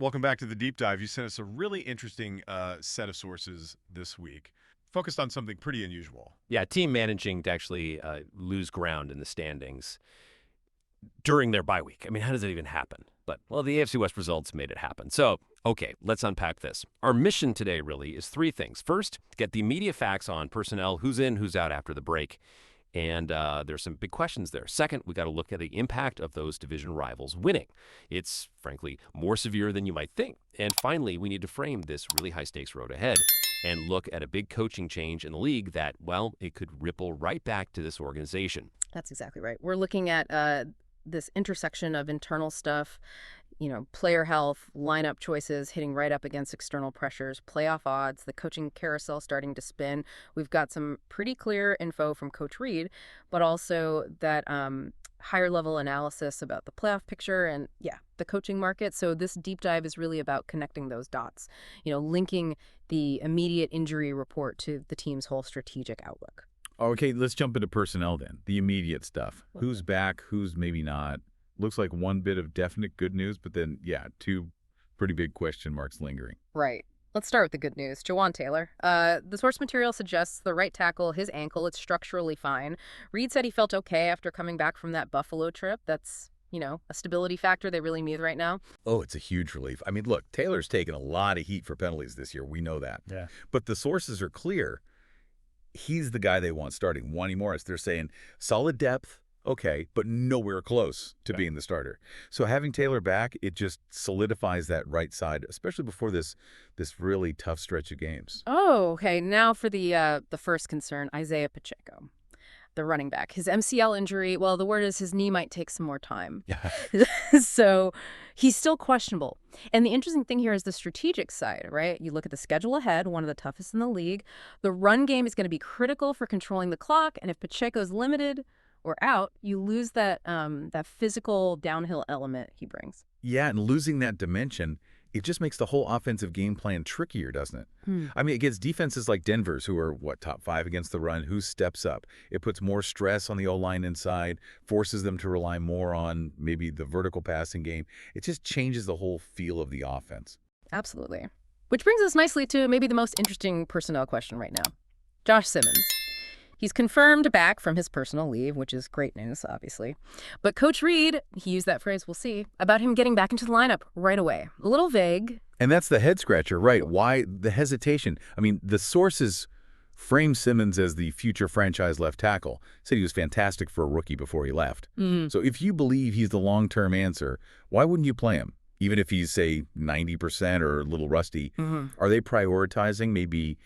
Welcome back to the deep dive. You sent us a really interesting set of sources this week, focused on something pretty unusual. Yeah, team managing to actually lose ground in the standings during their bye week. I mean, how does that even happen? But, well, the AFC West results made it happen. So, okay, let's unpack this. Our mission today really is three things. First, get the immediate facts on personnel, who's in, who's out after the break. And there's some big questions there. Second, we got to look at the impact of those division rivals winning. It's, frankly, more severe than you might think. And finally, we need to frame this really high-stakes road ahead and look at a big coaching change in the league that, well, it could ripple right back to this organization. That's exactly right. We're looking at this intersection of internal stuff, player health, lineup choices hitting right up against external pressures, playoff odds, the coaching carousel starting to spin. We've got some pretty clear info from Coach Reid, but also that higher level analysis about the playoff picture and, the coaching market. So this deep dive is really about connecting those dots, linking the immediate injury report to the team's whole strategic outlook. Okay, let's jump into personnel then. The immediate stuff. Who's back, who's maybe not. Looks like one bit of definite good news, but then, two pretty big question marks lingering. Right. Let's start with the good news. Jawaan Taylor. The source material suggests the right tackle, his ankle, it's structurally fine. Reid said he felt okay after coming back from that Buffalo trip. That's, a stability factor they really need right now. Oh, it's a huge relief. I mean, look, Taylor's taken a lot of heat for penalties this year. We know that. Yeah. But the sources are clear. He's the guy they want starting. Wanya Morris, they're saying solid depth, okay, but nowhere close to being the starter. So having Taylor back, it just solidifies that right side, especially before this really tough stretch of games. Oh, okay. Now for the first concern, Isaiah Pacheco, the running back. His MCL injury, well, the word is his knee might take some more time. Yeah. So he's still questionable. And the interesting thing here is the strategic side, right? You look at the schedule ahead, one of the toughest in the league. The run game is going to be critical for controlling the clock. And if Pacheco's limited or out, you lose that physical downhill element he brings. Yeah, and losing that dimension, it just makes the whole offensive game plan trickier, doesn't it? I mean, against defenses like Denver's, who are, top 5 against the run, who steps up? It puts more stress on the O-line inside, forces them to rely more on maybe the vertical passing game. It just changes the whole feel of the offense. Absolutely. Which brings us nicely to maybe the most interesting personnel question right now. Josh Simmons. He's confirmed back from his personal leave, which is great news, obviously. But Coach Reid, he used that phrase, we'll see, about him getting back into the lineup right away. A little vague. And that's the head-scratcher, right? Why the hesitation? I mean, the sources frame Simmons as the future franchise left tackle. Said he was fantastic for a rookie before he left. So if you believe he's the long-term answer, why wouldn't you play him? Even if he's, say, 90% or a little rusty, are they prioritizing maybe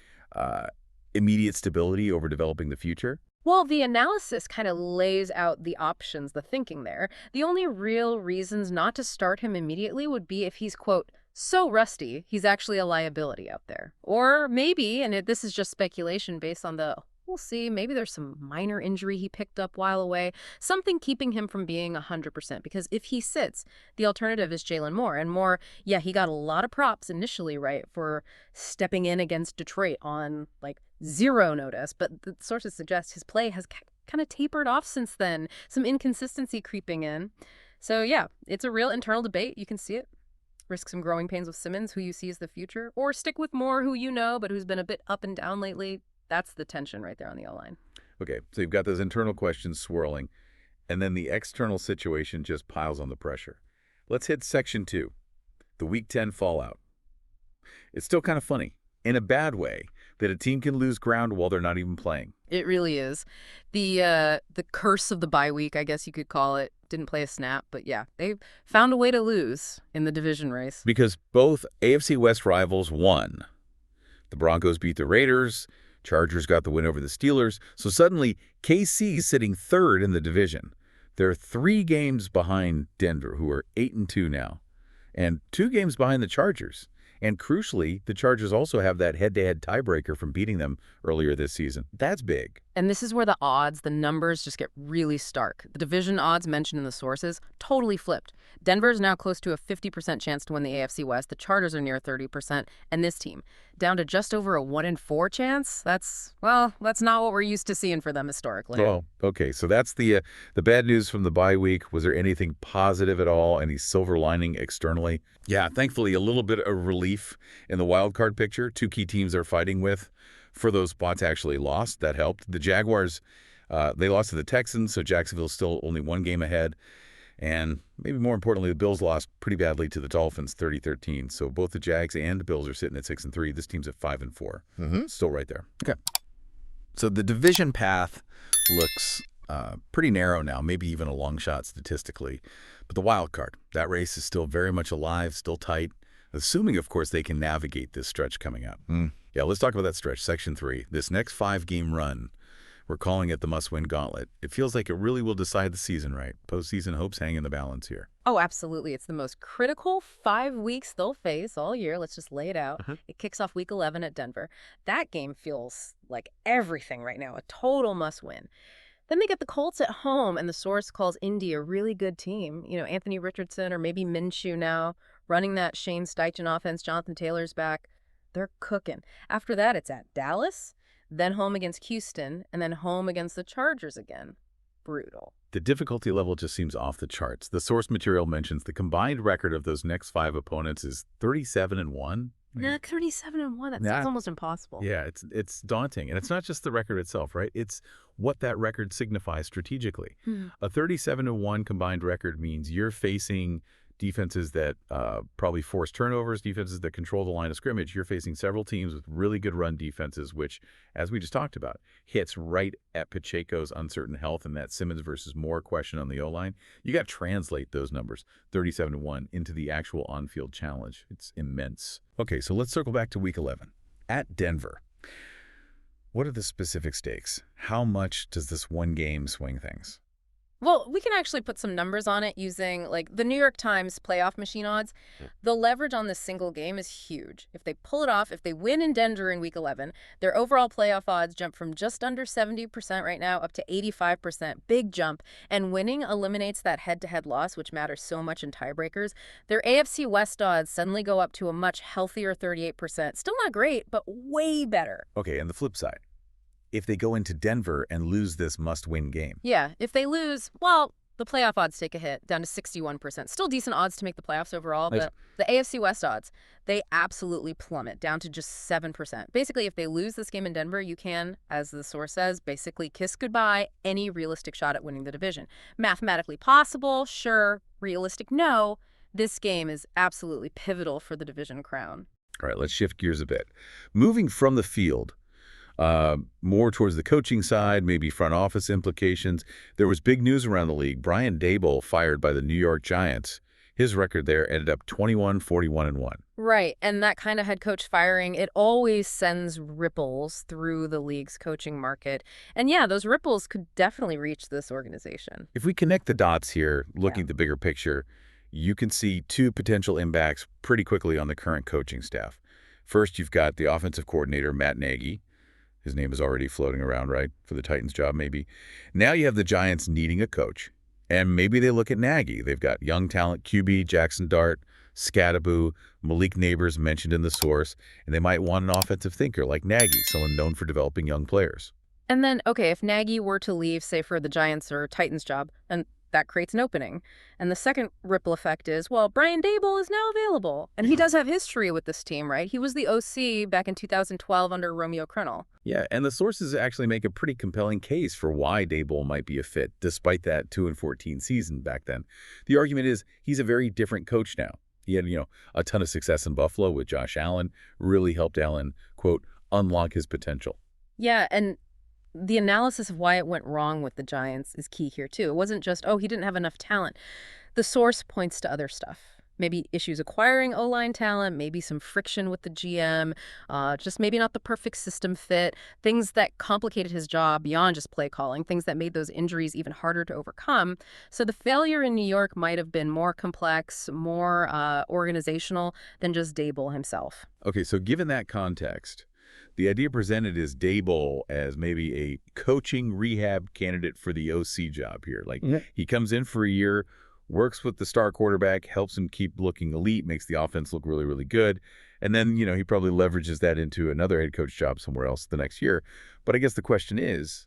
immediate stability over developing the future? Well, the analysis kind of lays out the options, the thinking there. The only real reasons not to start him immediately would be if he's, quote, so rusty, he's actually a liability out there. Or maybe, and this is just speculation based on we'll see, maybe there's some minor injury he picked up while away, something keeping him from being 100%. Because if he sits, the alternative is Jalen Moore. And Moore, he got a lot of props initially, right, for stepping in against Detroit on, zero notice. But the sources suggest his play has kind of tapered off since then, some inconsistency creeping in. So, it's a real internal debate. You can see it. Risk some growing pains with Simmons, who you see as the future, or stick with Moore, who you know, but who's been a bit up and down lately. That's the tension right there on the O-line. Okay, so you've got those internal questions swirling, and then the external situation just piles on the pressure. Let's hit Section 2, the Week 10 fallout. It's still kind of funny, in a bad way, that a team can lose ground while they're not even playing. It really is. The curse of the bye week, I guess you could call it. Didn't play a snap, but they found a way to lose in the division race. Because both AFC West rivals won. The Broncos beat the Raiders, Chargers got the win over the Steelers, so suddenly KC's sitting third in the division. They're 3 games behind Denver, who are 8-2 now, and 2 games behind the Chargers. And crucially, the Chargers also have that head-to-head tiebreaker from beating them earlier this season. That's big. And this is where the odds, the numbers just get really stark. The division odds mentioned in the sources totally flipped. Denver's now close to a 50% chance to win the AFC West. The Chargers are near 30%. And this team, down to just over a 1 in 4 chance. That's not what we're used to seeing for them historically. Oh, okay. So that's the bad news from the bye week. Was there anything positive at all? Any silver lining externally? Yeah, thankfully, a little bit of relief in the wild card picture. 2 key teams they're fighting with for those spots actually lost. That helped. The Jaguars, they lost to the Texans, so Jacksonville's still only 1 game ahead. And maybe more importantly, the Bills lost pretty badly to the Dolphins, 30-13. So both the Jags and the Bills are sitting at 6-3. This team's at 5-4. Still right there. Okay. So the division path looks pretty narrow now, maybe even a long shot statistically. But the wild card, that race is still very much alive, still tight, assuming, of course, they can navigate this stretch coming up. Yeah, let's talk about that stretch, Section 3. This next 5-game run, we're calling it the must-win gauntlet. It feels like it really will decide the season, right? Postseason hopes hang in the balance here. Oh, absolutely. It's the most critical 5 weeks they'll face all year. Let's just lay it out. It kicks off week 11 at Denver. That game feels like everything right now, a total must-win. Then they get the Colts at home, and the source calls Indy a really good team. You know, Anthony Richardson or maybe Minshew now, running that Shane Steichen offense. Jonathan Taylor's back. They're cooking. After that, it's at Dallas, then home against Houston, and then home against the Chargers again. Brutal. The difficulty level just seems off the charts. The source material mentions the combined record of those next 5 opponents is 37-1. No, 37-1. That's almost impossible. Yeah, it's daunting. And it's not just the record itself, right? It's what that record signifies strategically. A 37-1 combined record means you're facing defenses that probably force turnovers, defenses that control the line of scrimmage. You're facing several teams with really good run defenses, which, as we just talked about, hits right at Pacheco's uncertain health and that Simmons versus Moore question on the O-line. You got to translate those numbers, 37-1, into the actual on-field challenge. It's immense. Okay, so let's circle back to Week 11. At Denver, what are the specific stakes? How much does this one game swing things? Well, we can actually put some numbers on it using, like, the New York Times playoff machine odds. The leverage on this single game is huge. If they pull it off, if they win in Denver in Week 11, their overall playoff odds jump from just under 70% right now up to 85%. Big jump. And winning eliminates that head-to-head loss, which matters so much in tiebreakers. Their AFC West odds suddenly go up to a much healthier 38%. Still not great, but way better. Okay, and the flip side. If they go into Denver and lose this must-win game. Yeah, if they lose, well, the playoff odds take a hit, down to 61%. Still decent odds to make the playoffs overall, but the AFC West odds, they absolutely plummet, down to just 7%. Basically, if they lose this game in Denver, you can, as the source says, basically kiss goodbye any realistic shot at winning the division. Mathematically possible, sure. Realistic, no. This game is absolutely pivotal for the division crown. All right, let's shift gears a bit. Moving from the field, more towards the coaching side, maybe front office implications. There was big news around the league. Brian Daboll fired by the New York Giants. His record there ended up 21-41-1. Right, and that kind of head coach firing, it always sends ripples through the league's coaching market. And yeah, those ripples could definitely reach this organization. If we connect the dots here, looking at the bigger picture, you can see 2 potential impacts pretty quickly on the current coaching staff. First, you've got the offensive coordinator, Matt Nagy. His name is already floating around, right, for the Titans job maybe. Now you have the Giants needing a coach, and maybe they look at Nagy. They've got young talent, QB, Jackson Dart, Scadaboo, Malik Neighbors mentioned in the source, and they might want an offensive thinker like Nagy, someone known for developing young players. And then, okay, if Nagy were to leave, say, for the Giants or Titans job, and that creates an opening. And the second ripple effect is, well, Brian Daboll is now available. And he does have history with this team, right? He was the OC back in 2012 under Romeo Crennel. Yeah, and the sources actually make a pretty compelling case for why Daboll might be a fit, despite that 2-14 season back then. The argument is he's a very different coach now. He had, a ton of success in Buffalo with Josh Allen, really helped Allen, quote, unlock his potential. Yeah, and the analysis of why it went wrong with the Giants is key here, too. It wasn't just, oh, he didn't have enough talent. The source points to other stuff. Maybe issues acquiring O-line talent, maybe some friction with the GM, just maybe not the perfect system fit, things that complicated his job beyond just play calling, things that made those injuries even harder to overcome. So the failure in New York might have been more complex, more organizational than just Daboll himself. Okay, so given that context, The idea presented is Daboll as maybe a coaching rehab candidate for the OC job here. Like, he comes in for a year, works with the star quarterback, helps him keep looking elite, makes the offense look really, really good. And then, he probably leverages that into another head coach job somewhere else the next year. But I guess the question is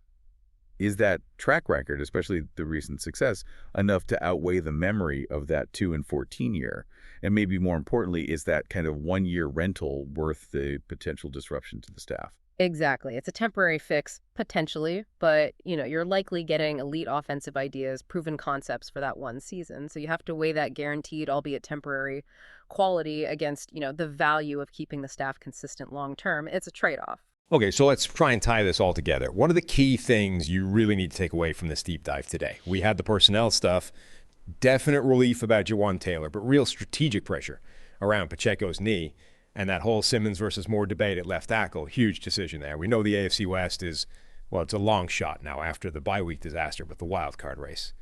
that track record, especially the recent success, enough to outweigh the memory of that 2-14 year? And maybe more importantly, is that kind of 1-year rental worth the potential disruption to the staff? Exactly. It's a temporary fix, potentially, but, you're likely getting elite offensive ideas, proven concepts for that one season. So you have to weigh that guaranteed, albeit temporary, quality against, the value of keeping the staff consistent long term. It's a trade-off. Okay, so let's try and tie this all together. What are the key things you really need to take away from this deep dive today? We had the personnel stuff, definite relief about Jawaan Taylor, but real strategic pressure around Pacheco's knee, and that whole Simmons versus Moore debate at left tackle. Huge decision there. We know the AFC West is, well, it's a long shot now after the bye week disaster with the wild card race.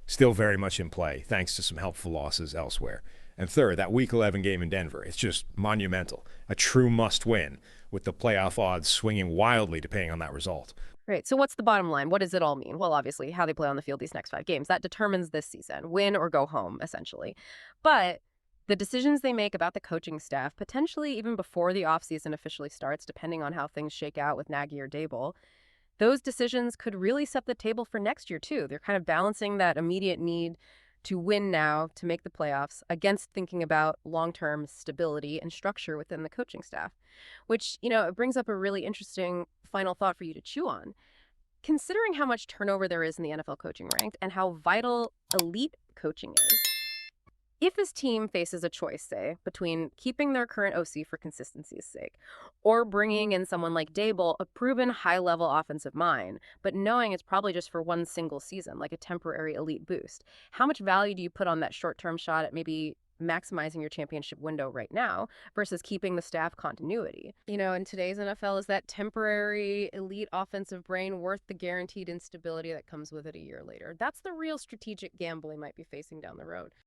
Still very much in play, thanks to some helpful losses elsewhere. And third, that Week 11 game in Denver, it's just monumental. A true must-win, with the playoff odds swinging wildly depending on that result. Right. So what's the bottom line? What does it all mean? Well, obviously, how they play on the field these next 5 games. That determines this season. Win or go home, essentially. But the decisions they make about the coaching staff, potentially even before the offseason officially starts, depending on how things shake out with Nagy or Daboll, those decisions could really set the table for next year, too. They're kind of balancing that immediate need to win now, to make the playoffs, against thinking about long-term stability and structure within the coaching staff, which, it brings up a really interesting final thought for you to chew on. Considering how much turnover there is in the NFL coaching ranks and how vital elite coaching is, if his team faces a choice, say, between keeping their current OC for consistency's sake or bringing in someone like Daboll, a proven high-level offensive mind, but knowing it's probably just for one single season, like a temporary elite boost, how much value do you put on that short-term shot at maybe maximizing your championship window right now versus keeping the staff continuity? In today's NFL, is that temporary elite offensive brain worth the guaranteed instability that comes with it a year later? That's the real strategic gamble he might be facing down the road.